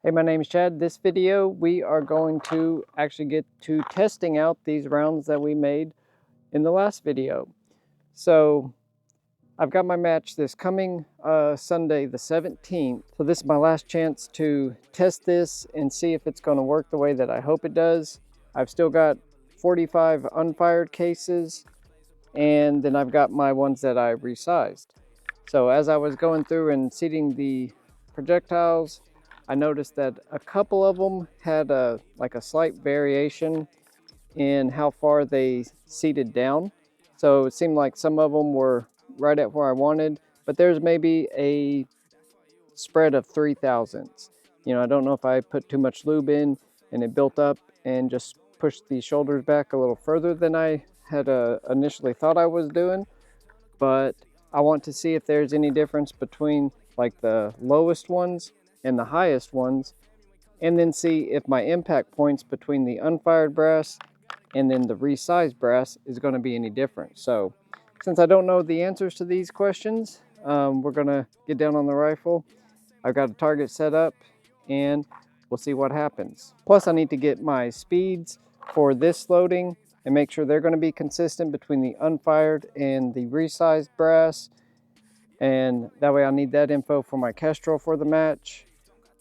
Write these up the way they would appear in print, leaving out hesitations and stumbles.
Hey, my name is Chad. This video, we are going to actually get to testing out these rounds that we made in the last video. So I've got my match this coming Sunday, the 17th. So this is my last chance to test this and see if it's going to work the way that I hope it does. I've still got 45 unfired cases, and then I've got my ones that I resized. So as I was going through and seating the projectiles, I noticed that a couple of them had a slight variation in how far they seated down. So it seemed like some of them were right at where I wanted, but there's maybe a spread of 3 thousandths. You know, I don't know if I put too much lube in and it built up and just pushed the shoulders back a little further than I had initially thought I was doing, but I want to see if there's any difference between like the lowest ones and the highest ones, and then see if my impact points between the unfired brass and then the resized brass is going to be any different. So since I don't know the answers to these questions, we're going to get down on the rifle. I've got a target set up and we'll see what happens. Plus I need to get my speeds for this loading and make sure they're going to be consistent between the unfired and the resized brass. And that way I need that info for my Kestrel for the match.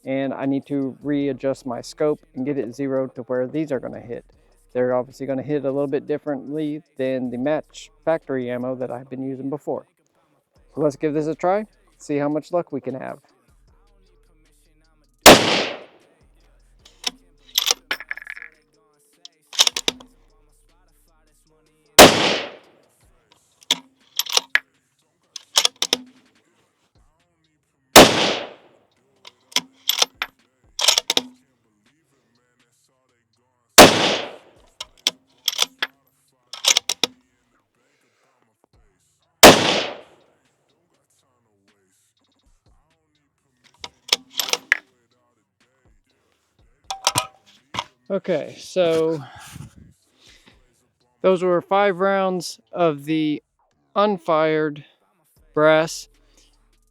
And I need to readjust my scope and get it zeroed to where these are going to hit. They're obviously going to hit a little bit differently than the match factory ammo that I've been using before. So let's give this a try, see how much luck we can have. Okay, so those were 5 rounds of the unfired brass,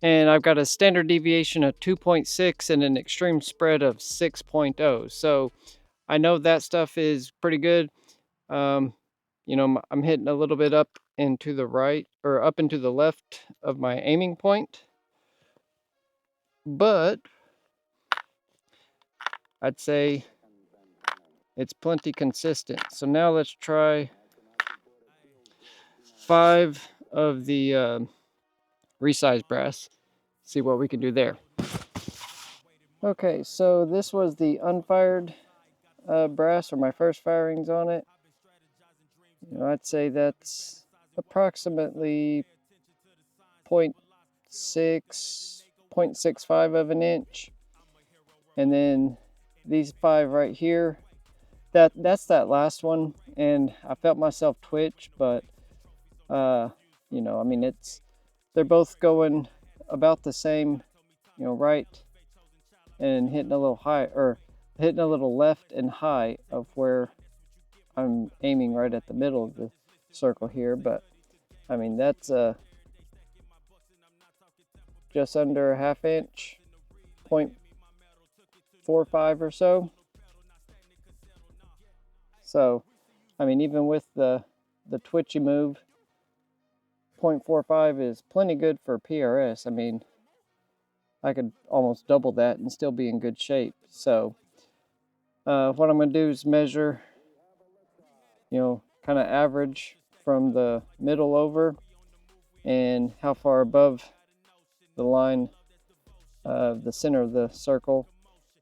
and I've got a standard deviation of 2.6 and an extreme spread of 6.0. So I know that stuff is pretty good. You know, I'm hitting a little bit up into the right or up into the left of my aiming point, but I'd say it's plenty consistent. So now let's try 5 of the resized brass, see what we can do there. Okay, so this was the unfired brass, or my first firings on it. You know, I'd say that's approximately 0.6, 0.65 of an inch. And then these 5 right here, that's that last one, and I felt myself twitch, but you know, I mean, they're both going about the same, you know, right, and hitting a little high, or hitting a little left and high of where I'm aiming right at the middle of the circle here. But I mean, that's just under a ½ inch, 0.45 or so. So I mean, even with the twitchy move, 0.45 is plenty good for PRS. I mean, I could almost double that and still be in good shape. So what I'm going to do is measure, you know, kind of average from the middle over and how far above the line of the center of the circle.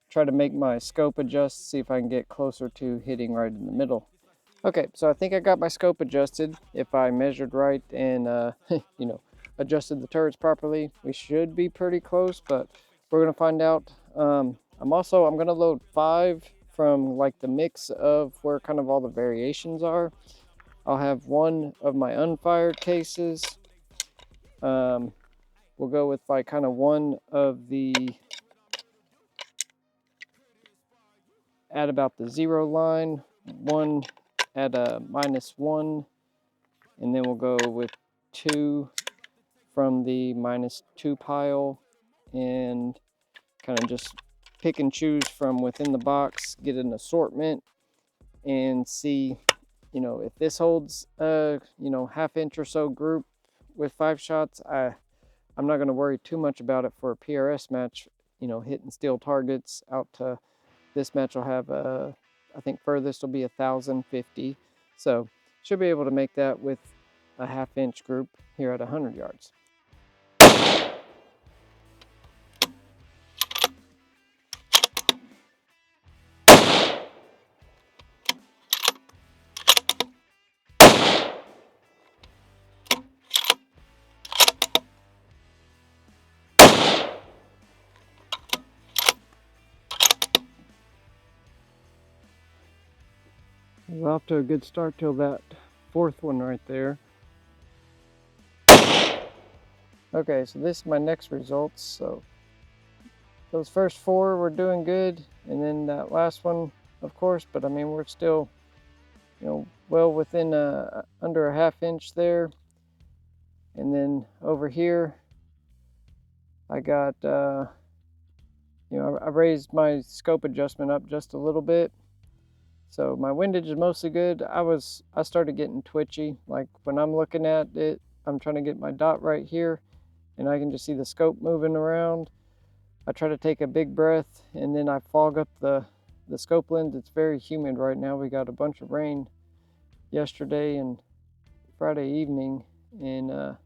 Try to make my scope adjust, see if I can get closer to hitting right in the middle. Okay, so I think I got my scope adjusted. If I measured right and you know, adjusted the turrets properly, we should be pretty close, but we're gonna find out. I'm gonna load 5 from like the mix of where kind of all the variations are. I'll have 1 of my unfired cases. We'll go with like kind of 1 of the at about the 0 line, 1 at a -1, and then we'll go with 2 from the -2 pile, and kind of just pick and choose from within the box, get an assortment, and see, you know, if this holds a, you know, half-inch or so group with 5 shots. I'm not going to worry too much about it for a PRS match, you know, hitting steel targets out to, this match will have I think furthest will be 1,050. So should be able to make that with a half-inch group here at 100 yards. We're off to a good start till that 4th one right there. Okay, so this is my next results. So those first 4 were doing good, and then that last one, of course, but I mean, we're still, you know, well within under a half-inch there. And then over here, I got, you know, I raised my scope adjustment up just a little bit. So my windage is mostly good. I started getting twitchy. Like when I'm looking at it, I'm trying to get my dot right here, and I can just see the scope moving around. I try to take a big breath, and then I fog up the scope lens. It's very humid right now. We got a bunch of rain yesterday and Friday evening, and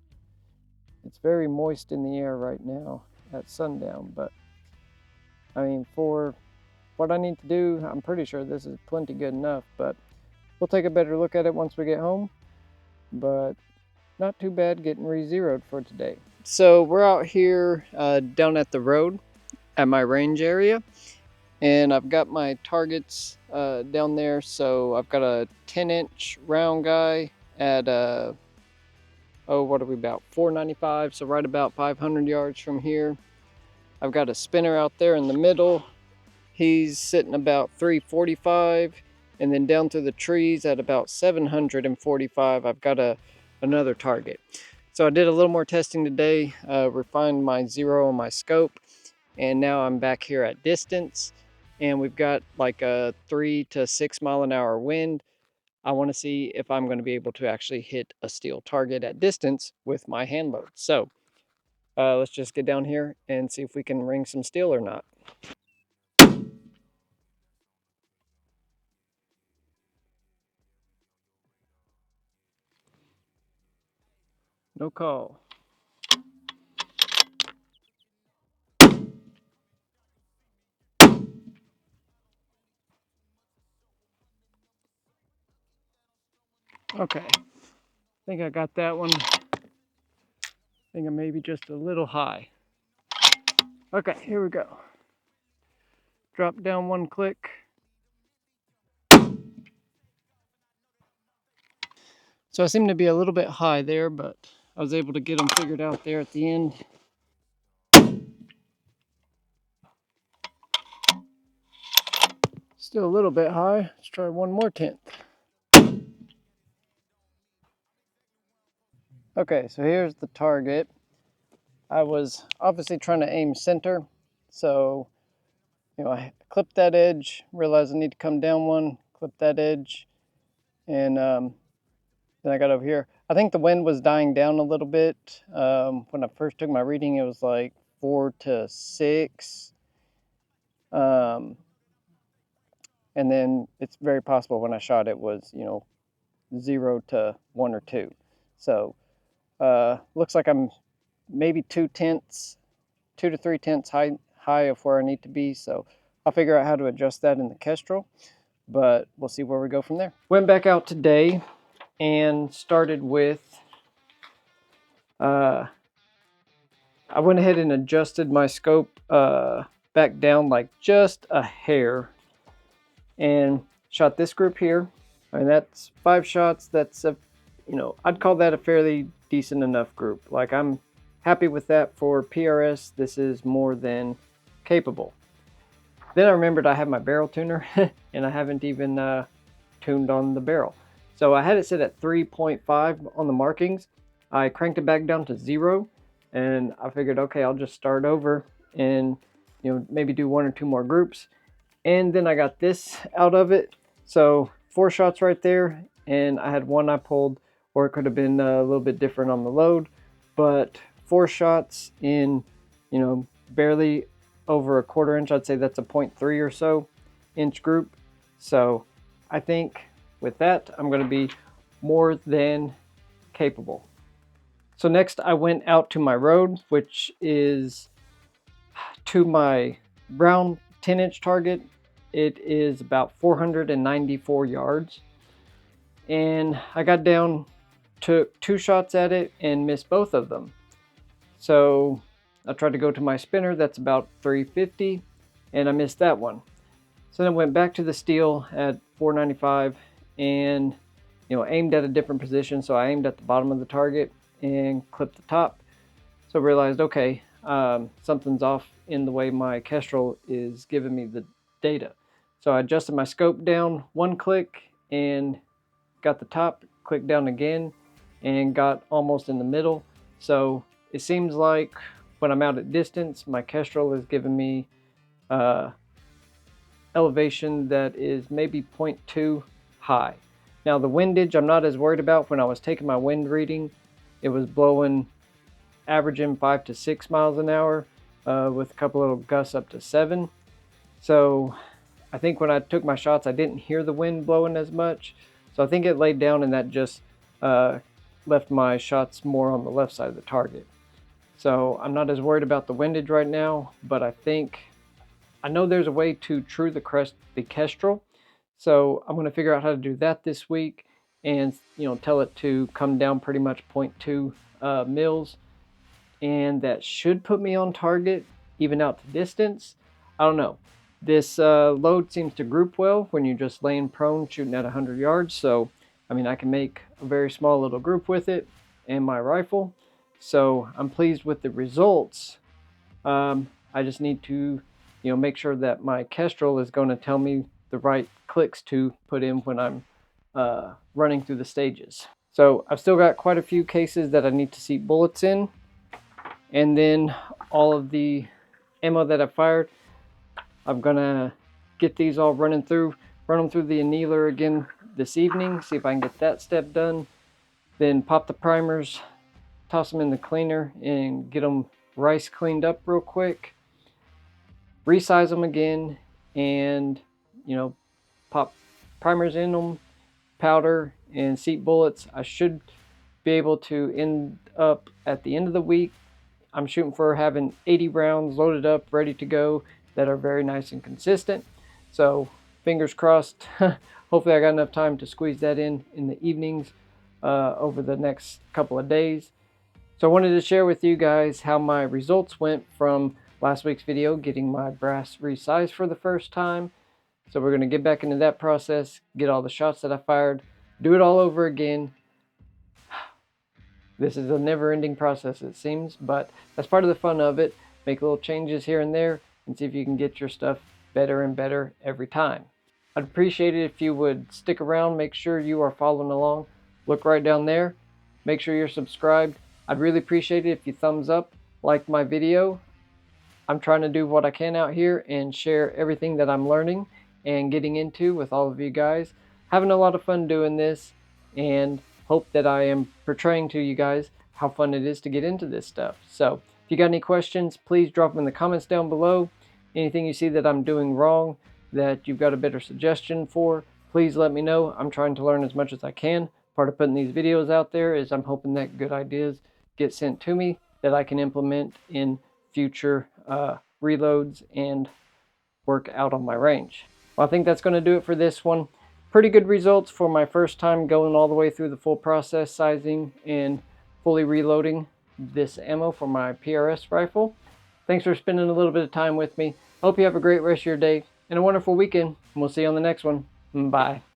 it's very moist in the air right now at sundown. But I mean, for what I need to do, I'm pretty sure this is plenty good enough, but we'll take a better look at it once we get home. But not too bad getting re-zeroed for today. So we're out here down at the road at my range area, and I've got my targets down there. So I've got a 10-inch round guy at what are we, about 495, so right about 500 yards from here. I've got a spinner out there in the middle. He's sitting about 345, and then down through the trees at about 745, I've got another target. So I did a little more testing today, refined my zero on my scope, and now I'm back here at distance, and we've got like a 3 to 6 mile an hour wind. I want to see if I'm going to be able to actually hit a steel target at distance with my hand load. So let's just get down here and see if we can ring some steel or not. No call. Okay, I think I got that one. I think I may be just a little high. Okay, here we go. Drop down 1 click. So I seem to be a little bit high there, but I was able to get them figured out there at the end. Still a little bit high. Let's try 1 more tenth. Okay, so here's the target. I was obviously trying to aim center, so you know, I clipped that edge, realized I need to come down 1, clip that edge, and then I got over here. I think the wind was dying down a little bit. When I first took my reading, it was like 4 to 6. And then it's very possible when I shot it was, you know, 0 to 1 or 2. So looks like I'm maybe 2 to 3 tenths high of where I need to be. So I'll figure out how to adjust that in the Kestrel, but we'll see where we go from there. Went back out today and started with, I went ahead and adjusted my scope back down like just a hair and shot this group here. I mean, that's 5 shots. That's a, you know, I'd call that a fairly decent enough group. Like, I'm happy with that for PRS. This is more than capable. Then I remembered I have my barrel tuner and I haven't even tuned on the barrel. So I had it set at 3.5 on the markings. I cranked it back down to 0 and I figured, okay, I'll just start over and maybe do 1 or 2 more groups. And then I got this out of it. So 4 shots right there, and I had 1 I pulled, or it could have been a little bit different on the load, but 4 shots in, barely over a 1/4 inch. I'd say that's a 0.3 or so inch group. So I think with that, I'm going to be more than capable. So next I went out to my road, which is to my brown 10-inch target. It is about 494 yards. And I got down, took 2 shots at it and missed both of them. So I tried to go to my spinner, that's about 350, and I missed that one. So then I went back to the steel at 495 and aimed at a different position. So I aimed at the bottom of the target and clipped the top. So I realized, okay, something's off in the way my Kestrel is giving me the data. So I adjusted my scope down 1 click and got the top, clicked down again and got almost in the middle. So it seems like when I'm out at distance, my Kestrel is giving me elevation that is maybe 0.2 high. Now the windage I'm not as worried about. When I was taking my wind reading, it was blowing, averaging 5 to 6 miles an hour with a couple little gusts up to 7. So I think when I took my shots, I didn't hear the wind blowing as much. So I think it laid down and that just left my shots more on the left side of the target. So I'm not as worried about the windage right now, but I know there's a way to true the Kestrel. So I'm going to figure out how to do that this week and tell it to come down pretty much 0.2 mils. And that should put me on target, even out to distance. I don't know. This load seems to group well when you're just laying prone shooting at 100 yards. So, I can make a very small little group with it and my rifle. So I'm pleased with the results. I just need to, make sure that my Kestrel is going to tell me the right clicks to put in when I'm running through the stages. So I've still got quite a few cases that I need to seat bullets in. And then all of the ammo that I fired, I'm gonna get these all run them through the annealer again this evening, see if I can get that step done. Then pop the primers, toss them in the cleaner and get them rice cleaned up real quick. Resize them again and, pop primers in them, powder and seat bullets. I should be able to end up at the end of the week. I'm shooting for having 80 rounds loaded up, ready to go, that are very nice and consistent. So fingers crossed. Hopefully I got enough time to squeeze that in the evenings over the next couple of days. So I wanted to share with you guys how my results went from last week's video, getting my brass resized for the first time. So we're going to get back into that process, get all the shots that I fired, do it all over again. This is a never-ending process, it seems, but that's part of the fun of it. Make little changes here and there and see if you can get your stuff better and better every time. I'd appreciate it if you would stick around, make sure you are following along. Look right down there. Make sure you're subscribed. I'd really appreciate it if you thumbs up, like my video. I'm trying to do what I can out here and share everything that I'm learning and getting into with all of you guys. Having a lot of fun doing this and hope that I am portraying to you guys how fun it is to get into this stuff. So if you got any questions, please drop them in the comments down below. Anything you see that I'm doing wrong, that you've got a better suggestion for, please let me know. I'm trying to learn as much as I can. Part of putting these videos out there is I'm hoping that good ideas get sent to me that I can implement in future reloads and work out on my range. Well, I think that's going to do it for this one. Pretty good results for my first time going all the way through the full process, sizing and fully reloading this ammo for my PRS rifle. Thanks for spending a little bit of time with me. Hope you have a great rest of your day and a wonderful weekend. And we'll see you on the next one. Bye.